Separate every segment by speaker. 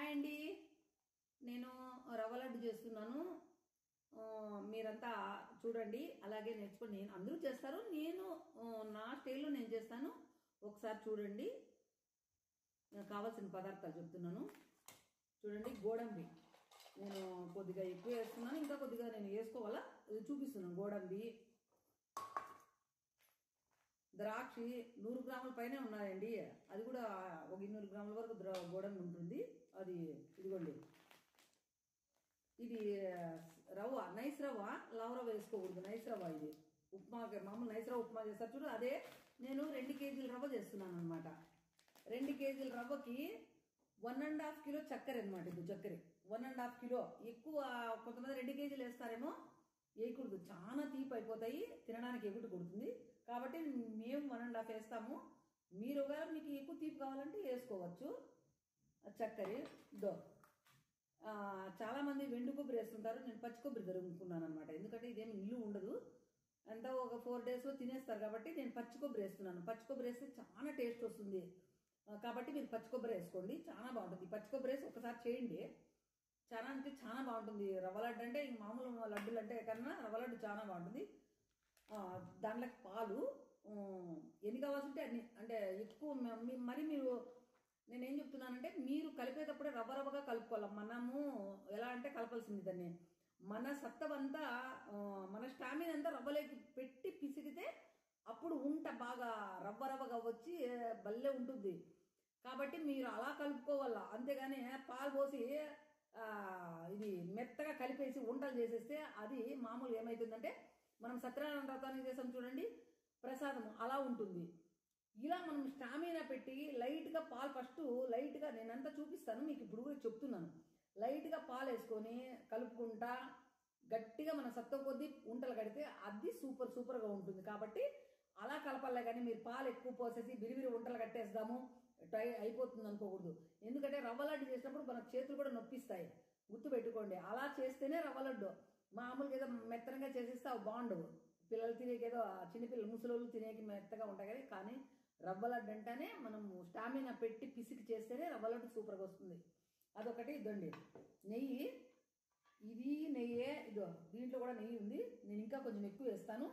Speaker 1: Hi అండి, నేను రవ్వ లడ్డు చేస్తున్నాను. మీరంతా చూడండి, అలాగే నేర్చుకోండి. నేను అందరూ చేస్తారు, నేను నా స్టైల్లో నేను చేస్తాను. ఒకసారి చూడండి. కావాల్సిన పదార్థాలు చెప్తున్నాను. చూడండి, గోడంబి నేను కొద్దిగా ఎక్కువ వేస్తున్నాను, ఇంకా కొద్దిగా నేను వేసుకోవాలా చూపిస్తున్నాను. గోడంబి, ద్రాక్షి 100 గ్రాముల పైనే ఉన్నాయండి. అది కూడా ఒక 200 గ్రాముల వరకు గోడంబి ఉంటుంది. అది ఇదిగోండి, ఇది రవ్వ, నైస్ రవ్వ, లవ్ రవ్వ వేసుకోకూడదు, నైస్ రవ్వ. ఇది ఉప్మా, మామూలు నైస్ రవ్వ ఉప్మా చేస్తారు చూడు, అదే. నేను 2 కేజీల రవ్వ చేస్తున్నాను అనమాట. 2 కేజీల రవ్వకి 1.5 కిలో చక్కెర అనమాట. ఇది చక్కెర 1.5 కిలో. ఎక్కువ కొంతమంది 2 కేజీలు వేస్తారేమో, వేయకూడదు, చాలా తీపి అయిపోతాయి, తినడానికి ఎగుటు కొడుతుంది. కాబట్టి మేము 1.5 వేస్తాము. మీరు ఒకవేళ మీకు ఎక్కువ తీపి కావాలంటే వేసుకోవచ్చు. చక్కెర దో చాలామంది వెండు కొబ్బరి వేస్తుంటారు, నేను పచ్చి కొబ్బరి దొరుకుతున్నాను అనమాట. ఎందుకంటే ఇదేమి నిలువ ఉండదు, అంతా ఒక 4 డేస్లో తినేస్తారు. కాబట్టి నేను పచ్చి కొబ్బరి వేస్తున్నాను. పచ్చి కొబ్బరి వేస్తే చాలా టేస్ట్ వస్తుంది. కాబట్టి మీరు పచ్చి కొబ్బరి వేసుకోండి, చాలా బాగుంటుంది. పచ్చి కొబ్బరి వేసి ఒకసారి చేయండి, చాలా అంటే చాలా బాగుంటుంది. రవ్వ లడ్డు అంటే ఇంక మామూలు లడ్డులు అంటే కన్నా రవ్వ లడ్డు చాలా బాగుంటుంది. దాంట్లోకి పాలు ఎన్ని కావాల్సింటే అన్ని, అంటే ఎక్కువ. మరి మీరు నేనేం చెప్తున్నానంటే, మీరు కలిపేటప్పుడే రవ్వ రవ్వగా కలుపుకోవాలి. మనము ఎలా అంటే కలపాల్సింది దాన్ని, మన సత్తవంతా, మన స్టామినా అంతా రవ్వలోకి పెట్టి పిసిగితే అప్పుడు ఉంట బాగా రవ్వ రవ్వగా వచ్చి భలే ఉంటుంది. కాబట్టి మీరు అలా కలుపుకోవాలా, అంతేగాని పాలు పోసి ఇది మెత్తగా కలిపేసి వంటలు చేసేస్తే అది మామూలు ఏమవుతుందంటే, మనం సత్యనారాయణ వ్రతానికి చేసాం చూడండి, ప్రసాదం అలా ఉంటుంది. ఇలా మనం స్టామినా పెట్టి లైట్గా పాలు, ఫస్ట్ లైట్గా నేనంతా చూపిస్తాను మీకు, ఇప్పుడు కూడా చెప్తున్నాను. లైట్గా పాలు వేసుకొని కలుపుకుంటా గట్టిగా మన సత్వ కొద్దీ వంటలు కడితే అది సూపర్గా ఉంటుంది. కాబట్టి అలా కలపాలే, కానీ మీరు పాలు ఎక్కువ పోసేసి బిరిబిరి వంటలు కట్టేద్దాము అయిపోతుంది అనుకోకూడదు. ఎందుకంటే రవ్వ లడ్డు చేసినప్పుడు మన చేతులు కూడా నొప్పిస్తాయి, గుర్తు పెట్టుకోండి. అలా చేస్తేనే రవ్వ లడ్డు. మామూలుగా ఏదో మెత్తనగా చేసేస్తే అవి బాగుండవు. పిల్లలు తినేకేదో, చిన్నపిల్లలు ముసలోళ్ళు తినేకి మెత్తగా ఉంటాయి. కానీ రవ్వ లడ్డు అంటేనే మనము స్టామినా పెట్టి పిసికి చేస్తేనే రవ్వ లడ్డు సూపర్గా వస్తుంది. అదొకటి. ఇదండి నెయ్యి, ఇది నెయ్యే. ఇదో దీంట్లో కూడా నెయ్యి ఉంది, నేను ఇంకా కొంచెం ఎక్కువ వేస్తాను,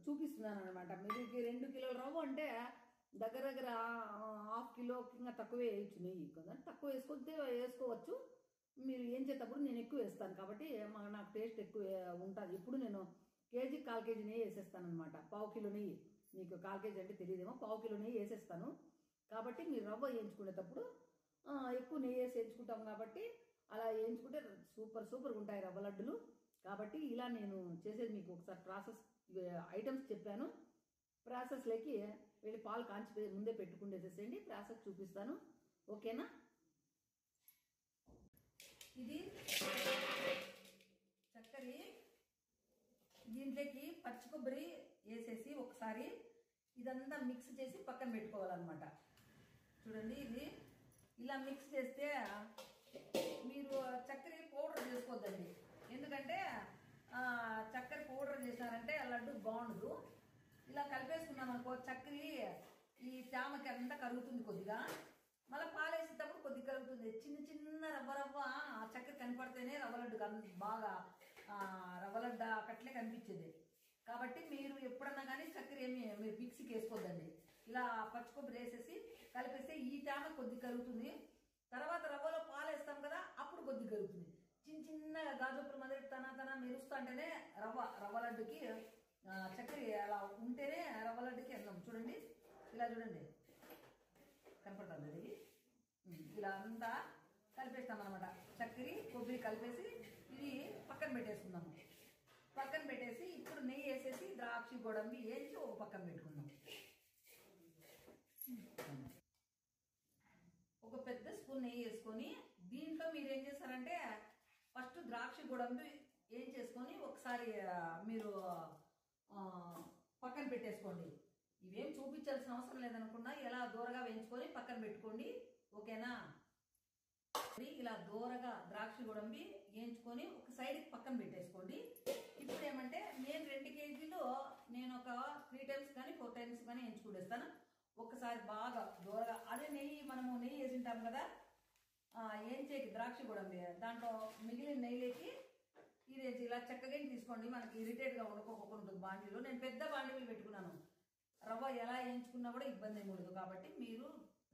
Speaker 1: చూపిస్తున్నాను అనమాట. మీరు 2 కిలోల రవ్వ అంటే దగ్గర 1/2 కిలోకి ఇంకా తక్కువే వేయచ్చు నెయ్యి. కదా తక్కువ వేసుకోవచ్చు. మీరు ఏం చేసేటప్పుడు నేను ఎక్కువ వేస్తాను, కాబట్టి నాకు టేస్ట్ ఎక్కువ ఉంటుంది. ఇప్పుడు నేను కేజీ 1/4 కేజీ నెయ్యి వేసేస్తాను అనమాట. 1/2 కిలో నెయ్యి, మీకు 1/4 కేజీ అంటే తెలియదేమో, 1/2 కిలో నెయ్యి వేసేస్తాను. కాబట్టి మీరు రవ్వ వేయించుకునేటప్పుడు ఎక్కువ నెయ్యి వేసి వేయించుకుంటాం. కాబట్టి అలా వేయించుకుంటే సూపర్గా ఉంటాయి రవ్వ లడ్డులు. కాబట్టి ఇలా నేను చేసేది మీకు ఒకసారి ప్రాసెస్ ఐటమ్స్ చెప్పాను. ప్రాసెస్లోకి వెళ్ళి పాలు కాంచి ముందే పెట్టుకుండేసేసేయండి, ప్రాసెస్ చూపిస్తాను. ఓకేనా? ఇది చక్కెర, దీంట్లోకి పచ్చి కొబ్బరి వేసేసి ఒకసారి ఇదంతా మిక్స్ చేసి పక్కన పెట్టుకోవాలన్నమాట. చూడండి, ఇది ఇలా మిక్స్ చేస్తే మీరు చక్కెర పౌడర్ చేసుకోవద్దండి. ఎందుకంటే చక్కెర పౌడర్ చేసినారంటే ఆ లడ్డు బాగుండదు. ఇలా కలిపేసుకున్నాం అనుకో, చక్కెర ఈ తేమకి అంతా కరుగుతుంది కొద్దిగా. మళ్ళీ పాలు వేసేటప్పుడు కొద్దిగా కలుగుతుంది. చిన్న రవ్వ చక్కెర కనపడితేనే రవ్వ లడ్డు బాగా రవ్వ లడ్డ అక్కట్లే కనిపించేది. కాబట్టి మీరు ఎప్పుడన్నా కానీ చక్కెర ఏమి మీరు మిక్సీకి వేసుకోవద్దండి. ఇలా పచ్చి కొబ్బరి వేసేసి కలిపేస్తే ఈ తేమ కొద్దిగా కలుగుతుంది. తర్వాత రవ్వలో పాలు వేస్తాం కదా, అప్పుడు కొద్దిగా కలుగుతుంది. చిన్న గాజుపురం మొదటి తన మెరుస్తా అంటేనే రవ్వ లడ్డుకి చక్కెర అలా ఉంటేనే రవ్వ లడ్డుకి అన్నం. చూడండి, ఇలా చూడండి కనపడుతుంది. అది ఇలా అంతా కలిపేస్తాం అనమాట. చక్కెర కొబ్బరి కలిపేసి ఇది పక్కన పెట్టేసుకుందాము. పక్కన పెట్టేసి ఇప్పుడు నెయ్యి వేసేసి ద్రాక్షి గోడంబి వేసి ఒక పక్కన పెట్టుకుందాం. ఒక పెద్ద స్పూన్ నెయ్యి వేసుకొని దీంట్లో మీరు ఏం చేస్తారంటే, ఫస్ట్ ద్రాక్షి గోడంబి ఏం చేసుకొని ఒకసారి మీరు పక్కన పెట్టేసుకోండి. ఇవేం చూపించాల్సిన అవసరం లేదనుకున్నా, ఎలా దూరగా వేయించుకొని పక్కన పెట్టుకోండి. ఓకేనా? ఇలా దూరగా ద్రాక్షి గోడంబి వేయించుకొని ఒక సైడ్కి పక్కన పెట్టేసుకోండి. ఇప్పుడు ఏమంటే, నేను 2 కేజీలు నేను ఒక 3 టైమ్స్ కానీ 4 టైమ్స్ కానీ వేయించుకుంటేస్తాను. ఒక్కసారి బాగా దూరగా, అదే నెయ్యి మనము నెయ్యి వేసింటాం కదా, ఏంచేకి ద్రాక్ష కూడా దాంట్లో మిగిలిన నెయ్యిలోకి ఇది ఇలా చక్కగా తీసుకోండి. మనకి ఇరిటేట్గా ఉండకోకుండా ఉంటుంది బాండీలో. నేను పెద్ద బాండీలు పెట్టుకున్నాను. రవ్వ ఎలా వేయించుకున్నా కూడా ఇబ్బంది ఏమి ఉండదు. కాబట్టి మీరు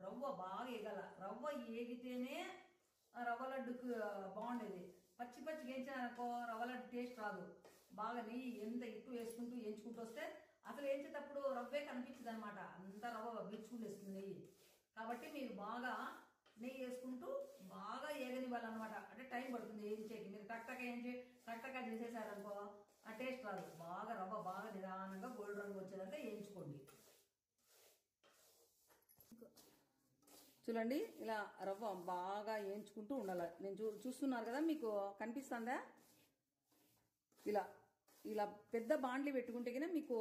Speaker 1: రవ్వ బాగా వేగల, రవ్వ వేగితేనే రవ్వ లడ్డుకు బాగుండేది. పచ్చి పచ్చి వేయించారనుకో రవ్వ లడ్డు టేస్ట్ రాదు. బాగా నెయ్యి ఎంత ఎక్కువ వేసుకుంటూ వేయించుకుంటూ వస్తే అసలు వేయించేటప్పుడు రవ్వే కనిపించదు అనమాట, అంతా రవ్వ పీల్చుకుంటేస్తుంది నెయ్యి. కాబట్టి మీరు బాగా నెయ్యి వేసుకుంటూ బాగా ఏగనివ్వాలన్నమాట. అంటే టైం పడుతుంది వేయించేకి. మీరు టక్టకా చేసేసారనుకో ఆ టేస్ట్ రాదు. బాగా రవ్వ బాగా నిదానంగా గోల్డ్ రంగు వచ్చేదాకా వేయించుకోండి. చూడండి ఇలా రవ్వ బాగా వేయించుకుంటూ ఉండాలి. నేను చూస్తున్నారు కదా, మీకు కనిపిస్తుందా? ఇలా ఇలా పెద్ద బాండ్లీ పెట్టుకుంటే కన్నా మీకు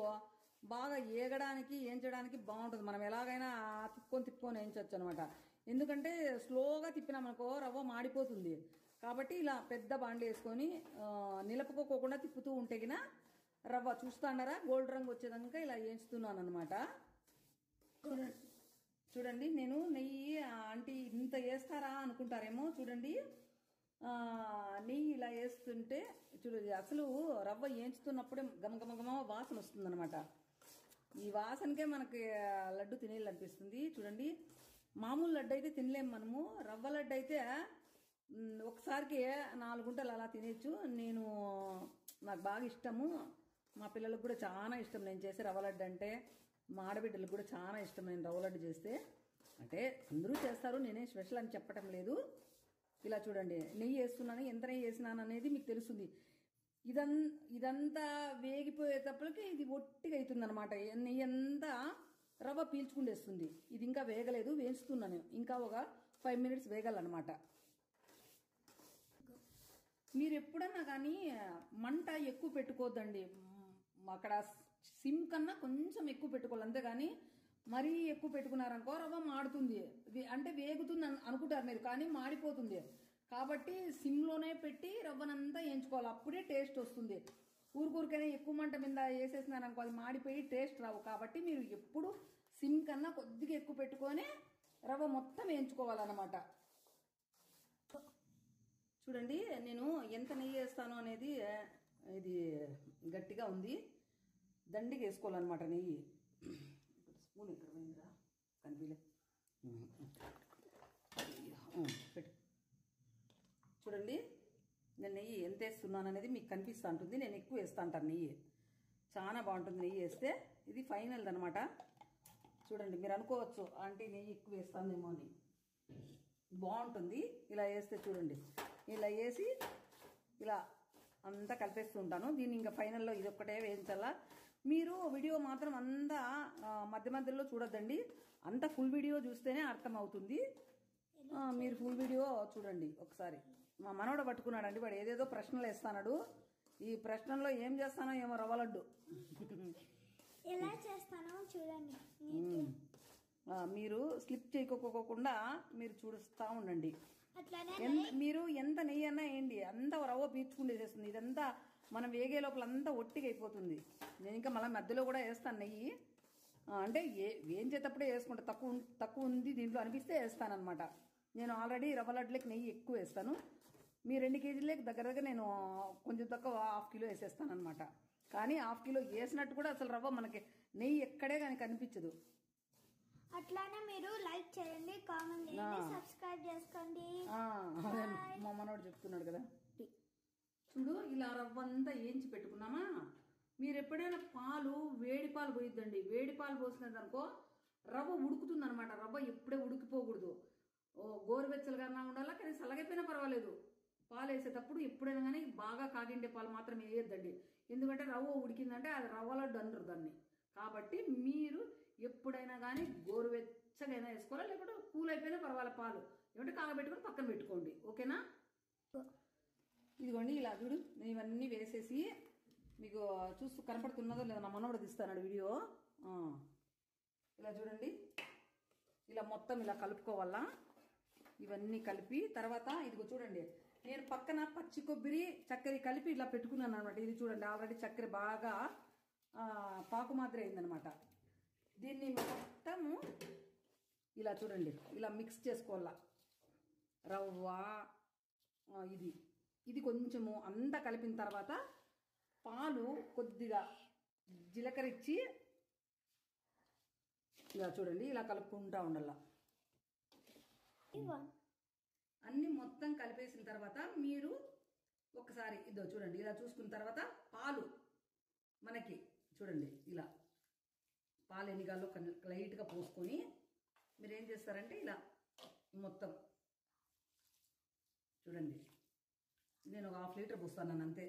Speaker 1: బాగా ఏగడానికి వేయించడానికి బాగుంటుంది. మనం ఎలాగైనా తిప్పుకొని వేయించవచ్చు అనమాట. ఎందుకంటే స్లోగా తిప్పినామనుకో రవ్వ మాడిపోతుంది. కాబట్టి ఇలా పెద్ద బాండ్లీ వేసుకొని నిలపుకోకుండా తిప్పుతూ ఉంటే కినా రవ్వ చూస్తాండారా గోల్డ్ రంగు వచ్చేదాకా ఇలా వేయించుతున్నాను అనమాట. చూడండి నేను నెయ్యి అంటే ఇంత వేస్తారా అనుకుంటారేమో. చూడండి నెయ్యి ఇలా వేస్తుంటే చూడండి అసలు రవ్వ వేయించుతున్నప్పుడే గమగమగమ వాసన వస్తుంది అనమాట. ఈ వాసనకే మనకి లడ్డు తినేయాలనిపిస్తుంది. చూడండి మామూలు లడ్డు అయితే తినలేము మనము. రవ్వ లడ్డు అయితే ఒకసారికి 4 గుంటలు అలా తినేచ్చు. నాకు బాగా ఇష్టము, మా పిల్లలకు కూడా చాలా ఇష్టం నేను చేసే రవ్వ లడ్డు అంటే. మా ఆడబిడ్డలకు కూడా చాలా ఇష్టం నేను రవ్వ లడ్డు చేస్తే. అంటే అందరూ చేస్తారు, నేనే స్పెషల్ అని చెప్పటం లేదు. ఇలా చూడండి నెయ్యి వేస్తున్నాను, ఎంత నెయ్యి వేసినాను అనేది మీకు తెలుస్తుంది. ఇదంతా వేగిపోయేటప్పటికి ఇది ఒట్టిగా అవుతుంది అనమాట. నెయ్యి అంతా రవ్వ పీల్చుకుండేస్తుంది. ఇది ఇంకా వేగలేదు, వేస్తున్నాను. ఇంకా ఒక 5 మినిట్స్ వేగాలన్నమాట. మీరు ఎప్పుడన్నా కానీ మంట ఎక్కువ పెట్టుకోవద్దండి. అక్కడ సిమ్ కన్నా కొంచెం ఎక్కువ పెట్టుకోవాలి అంతేగాని మరీ ఎక్కువ పెట్టుకున్నారనుకో రవ్వ మాడుతుంది. అంటే వేగుతుంది అనుకుంటారు మీరు, కానీ మాడిపోతుంది. కాబట్టి సిమ్లోనే పెట్టి రవ్వనంతా వేయించుకోవాలి, అప్పుడే టేస్ట్ వస్తుంది. ఊరికైనా ఎక్కువ మంట మీద వేసేసినారనుకో అది మాడిపోయి టేస్ట్ రావు. కాబట్టి మీరు ఎప్పుడు సిమ్ కన్నా కొద్దిగా ఎక్కువ పెట్టుకొని రవ్వ మొత్తం వేయించుకోవాలన్నమాట. చూడండి నేను ఎంత నెయ్యి వేస్తాను అనేది ఇది గట్టిగా ఉంది, దండిగా వేసుకోవాలన్నమాట నెయ్యి. స్పూన్ ఎక్కడ పోయిందిరా కనిపిలే, పెట్టు. చూడండి నేను నెయ్యి ఎంత వేస్తున్నాను అనేది మీకు కనిపిస్తూ ఉంటుంది. నేను ఎక్కువ వేస్తా అంటాను నెయ్యి, చాలా బాగుంటుంది నెయ్యి వేస్తే. ఇది ఫైనల్ అనమాట. చూడండి మీరు అనుకోవచ్చు అంటే నెయ్యి ఎక్కువ వేస్తానేమో అని, బాగుంటుంది ఇలా వేస్తే. చూడండి ఇలా వేసి ఇలా అంతా కలిపేస్తూ ఉంటాను. దీన్ని ఇంకా ఫైనల్లో ఇది ఒక్కటే వేయించాలా. మీరు వీడియో మాత్రం అంతా మధ్య మధ్యలో చూడొద్దండి, అంతా ఫుల్ వీడియో చూస్తేనే అర్థం అవుతుంది. మీరు ఫుల్ వీడియో చూడండి ఒకసారి. మా మనవడు పట్టుకున్నాడండి, వాడు ఏదేదో ప్రశ్నలు వేస్తాడు. ఈ ప్రశ్నల్లో ఏం చేస్తానో ఏమో రవ్వ లడ్డు
Speaker 2: ఎలా చేస్తానో చూడండి.
Speaker 1: మీరు స్లిప్ చేయకోకుండా మీరు చూస్తూ ఉండండి. మీరు ఎంత నెయ్యి అన్నా వేయండి, అంతా రవ్వ పీల్చుకుండేసేస్తుంది. ఇదంతా మనం వేగే లోపల అంతా ఒట్టిగా అయిపోతుంది. నేను ఇంకా మళ్ళీ మధ్యలో కూడా వేస్తాను నెయ్యి. అంటే వేయించేటప్పుడే వేసుకుంటా, తక్కువ ఉంది దీంట్లో అనిపిస్తే వేస్తాను అనమాట. నేను ఆల్రెడీ రవ్వ లడ్డులకి నెయ్యి ఎక్కువ వేస్తాను. మీ 2 కేజీలకి దగ్గర నేను కొంచెం తక్కువ 1/2 కిలో వేసేస్తాను అనమాట. కానీ 1/2 కిలో వేసినట్టు కూడా అసలు రవ్వ మనకి నెయ్యి ఎక్కడే కానీ కనిపించదు.
Speaker 2: అట్లానే మీరు లైక్ చేయండి, కామెంట్ చేయండి, సబ్స్క్రైబ్ చేసుకోండి.
Speaker 1: మా మనోడు చెప్తున్నాడు కదా. చూడు ఇలా రవ్వ అంతా వేయించి పెట్టుకున్నామా. మీరు ఎప్పుడైనా వేడి పాలు పోయిద్దండి. వేడి పాలు పోసినదనుకో రవ్వ ఉడుకుతుంది అనమాట. రవ్వ ఎప్పుడే ఉడికిపోకూడదు, గోరువెచ్చలుగా ఉండాలా. కానీ చల్లగైపోయినా పర్వాలేదు. పాలు వేసేటప్పుడు ఎప్పుడైనా కానీ బాగా కాగిండే పాలు మాత్రం వేయొద్దండి. ఎందుకంటే రవ్వ ఉడికిందంటే అది రవ్వ లడ్డు అనరు దాన్ని. కాబట్టి మీరు ఎప్పుడైనా కానీ గోరువెచ్చగా అయినా వేసుకోవాలి, లేకపోతే కూల్ అయిపోయినా పర్వాలేదు పాలు. ఏమంటే కాగబెట్టుకొని పక్కన పెట్టుకోండి, ఓకేనా. ఇదిగోండి ఇలా చూడు, నేను ఇవన్నీ వేసేసి మీకు చూస్తూ కనపడుతున్నదో లేదో నా మనోడు తీస్తాడు వీడియో. ఇలా చూడండి, ఇలా మొత్తం ఇలా కలుపుకోవాలా. ఇవన్నీ కలిపి తర్వాత ఇదిగో చూడండి, నేను పక్కన పచ్చి కొబ్బరి చక్కెర కలిపి ఇలా పెట్టుకున్నాను అనమాట. ఇది చూడండి ఆల్రెడీ చక్కెర బాగా పాకు మాదిరి అయిందనమాట. దీన్ని మొత్తము ఇలా చూడండి ఇలా మిక్స్ చేసుకోవాలా. రవ్వ ఇది ఇది కొంచెము అంతా కలిపిన తర్వాత పాలు కొద్దిగా జీలకర్ర ఇచ్చి ఇలా చూడండి ఇలా కలుపుకుంటూ ఉండాల. అన్నీ మొత్తం కలిపేసిన తర్వాత మీరు ఒకసారి ఇదో చూడండి ఇలా చూసుకున్న తర్వాత పాలు మనకి చూడండి ఇలా పాలు ఎన్నిగాల్లో లైట్గా పోసుకొని మీరు ఏం చేస్తారంటే ఇలా మొత్తం చూడండి నేను ఒక 1/2 లీటర్ పోస్తాను అంతే.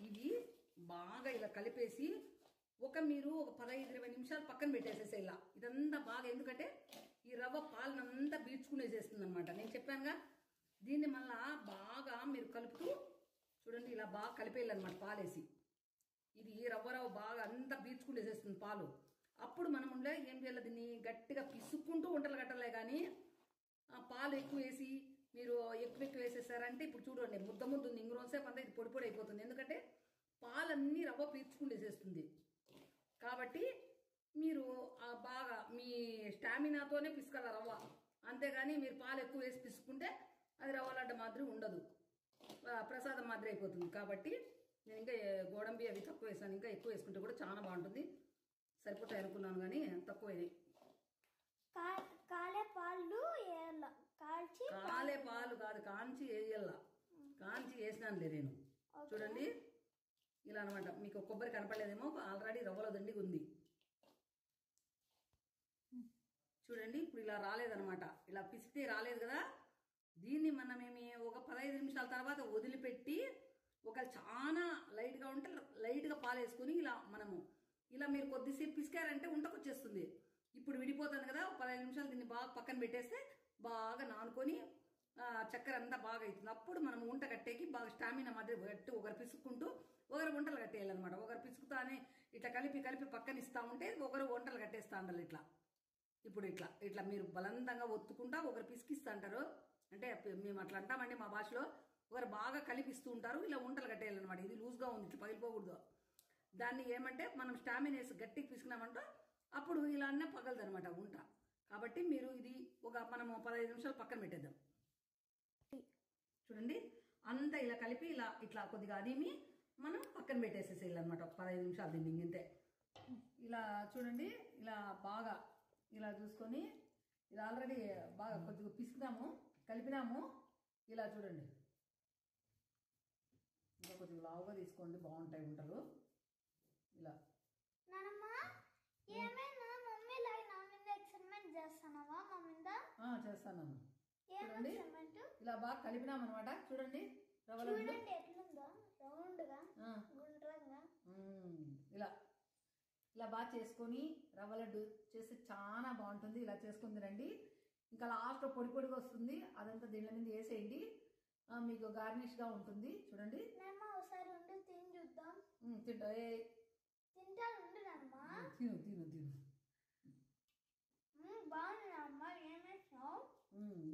Speaker 1: ఇవి బాగా ఇలా కలిపేసి మీరు ఒక 15-20 నిమిషాలు పక్కన పెట్టేసేసే ఇలా ఇదంతా బాగా, ఎందుకంటే ఈ రవ్వ పాలనంతా పీల్చుకునేసేస్తుంది అనమాట. నేను చెప్పానుగా దీన్ని మళ్ళా బాగా మీరు కలుపుతూ చూడండి ఇలా బాగా కలిపేయాలన్నమాట పాలేసి. ఇది రవ్వ బాగా అంతా పీల్చుకునేసేస్తుంది పాలు. అప్పుడు మనం ఉండే ఏం చేయాలి, దీన్ని గట్టిగా పిసుక్కుంటూ వంటలు కట్టాలే. కానీ పాలు ఎక్కువ వేసి మీరు ఎక్కువ వేసేసారంటే ఇప్పుడు చూడండి ముద్ద ఉంది, ఇంకొంతసేపు అంతా ఇది పొడి అయిపోతుంది. ఎందుకంటే పాలన్నీ రవ్వ పీల్చుకునేసేస్తుంది. కాబట్టి మీరు బాగా మీ స్టామినాతోనే పిసుకాల రవ్వ, అంతేగాని మీరు పాలు ఎక్కువ వేసి పిసుకుంటే అది రవ్వ లడ్డు మాదిరి ఉండదు, ప్రసాదం మాదిరి అయిపోతుంది. కాబట్టి నేను ఇంకా గోడంబి అవి తక్కువ వేసాను, ఇంకా ఎక్కువ వేసుకుంటే కూడా చాలా బాగుంటుంది. సరిపోతాయి అనుకున్నాను కానీ తక్కువైనాయి.
Speaker 2: కాలే పాలు
Speaker 1: కాలే పాలు కాదు, కాంచి వేయాల. కాంచి వేసినానులే నేను. చూడండి ఇలా అనమాట. మీకు కొబ్బరి కనపడలేదేమో, ఆల్రెడీ రవ్వలో దండిగా ఉంది. చూడండి ఇప్పుడు ఇలా రాలేదనమాట, ఇలా పిసికితే రాలేదు కదా. దీన్ని మనమేమి ఒక 15 నిమిషాల తర్వాత వదిలిపెట్టి చాలా లైట్గా ఉంటే లైట్గా పాలు వేసుకుని ఇలా మనము ఇలా మీరు కొద్దిసేపు పిసికారంటే ఉంటకొచ్చేస్తుంది. ఇప్పుడు విడిపోతుంది కదా, 15 నిమిషాలు దీన్ని బాగా పక్కన పెట్టేస్తే బాగా నానుకొని చక్కెర అంతా బాగా అవుతుంది. అప్పుడు మనం ఉంట కట్టేకి బాగా స్టామినా మధ్య గట్టి ఒకరు పిసుక్కుంటూ ఒకరు వంటలు కట్టేయాలన్నమాట. ఒకరు పిసుకుతానే ఇట్లా కలిపి పక్కన ఇస్తూ ఉంటే ఒకరు వంటలు కట్టేస్తూ ఉండాలి. ఇప్పుడు ఇట్లా మీరు బలంతంగా ఒత్తుకుంటా ఒకరు పిసికిస్తూ అంటారు. అంటే మేము అట్లా అంటామండి మా భాషలో. ఒకరు బాగా కలిపిస్తూ ఉంటారు, ఇలా వంటలు కట్టేయాలన్నమాట. ఇది లూజ్గా ఉంది, ఇట్లా పగిలిపోకూడదు. దాన్ని ఏమంటే మనం స్టామినా వేసి గట్టికి పిసికినామంటే అప్పుడు ఇలా అన్న పగలదు అనమాట ఉంట. కాబట్టి మీరు ఇది మనము 15 నిమిషాలు పక్కన పెట్టేద్దాం. చూడండి అంతా ఇలా కలిపి ఇట్లా కొద్దిగా అదిమి మనం పక్కన పెట్టేసేసేయాలన్నమాట. ఒక 15 నిమిషాలు దీన్ని ఇంతే. ఇలా చూడండి ఇలా బాగా ఇలా చూసుకొని ఇది ఆల్రెడీ బాగా కొద్దిగా పిసికినాము, కలిపినాము. ఇలా చూడండి ఇంకా కొద్దిగా లావుగా తీసుకోండి, బాగుంటాయి వంటలు. ఇలా చేస్తాను. చూడండి ఇలా బాగా కలిపినాం అనమాట. చూడండి ఇలా బాగా చేసుకొని రవ్వ లడ్డు చేస్తే చాలా బాగుంటుంది. ఇలా చేసుకుని రండి. ఇంకా లాస్ట్ పొడిగా వస్తుంది, అదంతా దీని మీద వేసేయండి, మీకు గార్నిష్గా ఉంటుంది. చూడండి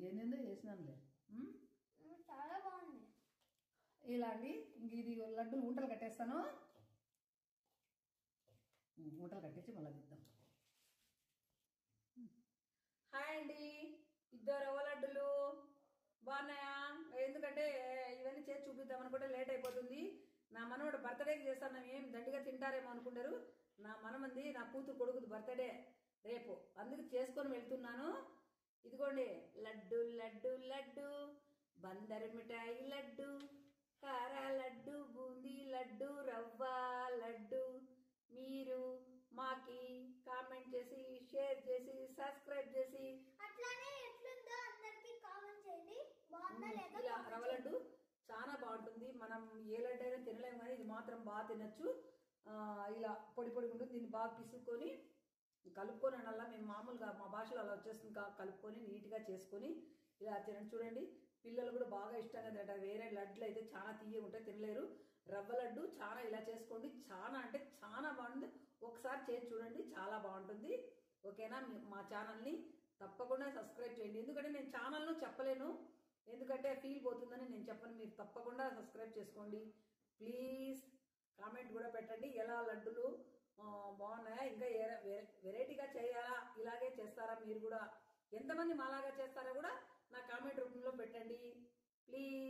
Speaker 1: తిను ఏందో వేసినానులే,
Speaker 2: చాలా బాగుంది.
Speaker 1: ఇలా అండి. ఇంక ఇది లడ్డు ఉంటలు కట్టేస్తాను. ఉంటలు కట్టేసి మళ్ళీ తిద్దాం. హాయ్ అండి, 2 రవ్వ లడ్డులు బాగున్నాయా? ఎందుకంటే ఇవన్నీ చేసి చూపిద్దాం అనుకుంటే లేట్ అయిపోతుంది. నా మనవడు బర్త్డేకి చేస్తాను, ఏం దండిగా తింటారేమో అనుకుంటారు. నా మనమంది నా కూతురు కొడుకుది బర్త్డే రేపు, అందుకు చేసుకొని వెళ్తున్నాను. ఇదిగోండి లడ్డు లడ్డు లడ్డు, బందర్ మిఠాయి లడ్డు, కారా లడ్డు, బూందీ లడ్డు, రవ్వ లడ్డు. మీరు మాకి కామెంట్ చేసి షేర్ చేసి సబ్స్క్రైబ్ చేసి
Speaker 2: అట్లానే ఎట్లుందో అందరికి కామెంట్ చేయండి. బాగుందా లేదా?
Speaker 1: ఇలా రవ్వ లడ్డు చాలా బాగుంటుంది. మనం ఏ లడ్డు అయినా తినలేము కానీ ఇది మాత్రం బాగా తినచ్చు. ఇలా పొడి ఉంటుంది. దీన్ని బాగా పిసుకొని కలుపుకొని అలా మేము మామూలుగా మా భాషలో అలా వచ్చేస్తుంది. కలుపుకొని నీట్గా చేసుకొని ఇలా తినండి. చూడండి పిల్లలు కూడా బాగా ఇష్టంగా తింటారు. వేరే లడ్డులు అయితే చాలా తీయగా ఉంటాయి, తినలేరు. రవ్వ లడ్డు చాలా ఇలా చేసుకోండి, చాలా అంటే చాలా బాగుంటుంది. ఒకసారి చేసి చూడండి, చాలా బాగుంటుంది. ఓకేనా? మా ఛానల్ని తప్పకుండా సబ్స్క్రైబ్ చేయండి. ఎందుకంటే నేను ఛానల్ను చెప్పలేను, ఎందుకంటే ఫీల్ పోతుందని నేను చెప్పను. మీరు తప్పకుండా సబ్స్క్రైబ్ చేసుకోండి ప్లీజ్. కామెంట్ కూడా పెట్టండి ఎలా లడ్డులు బాగున్నాయా, ఇంకా వెరైటీగా చేయాలా, ఇలాగే చేస్తారా మీరు కూడా, ఎంతమంది మాలాగా చేస్తారో కూడా నా కామెంట్ రూపంలో పెట్టండి ప్లీజ్.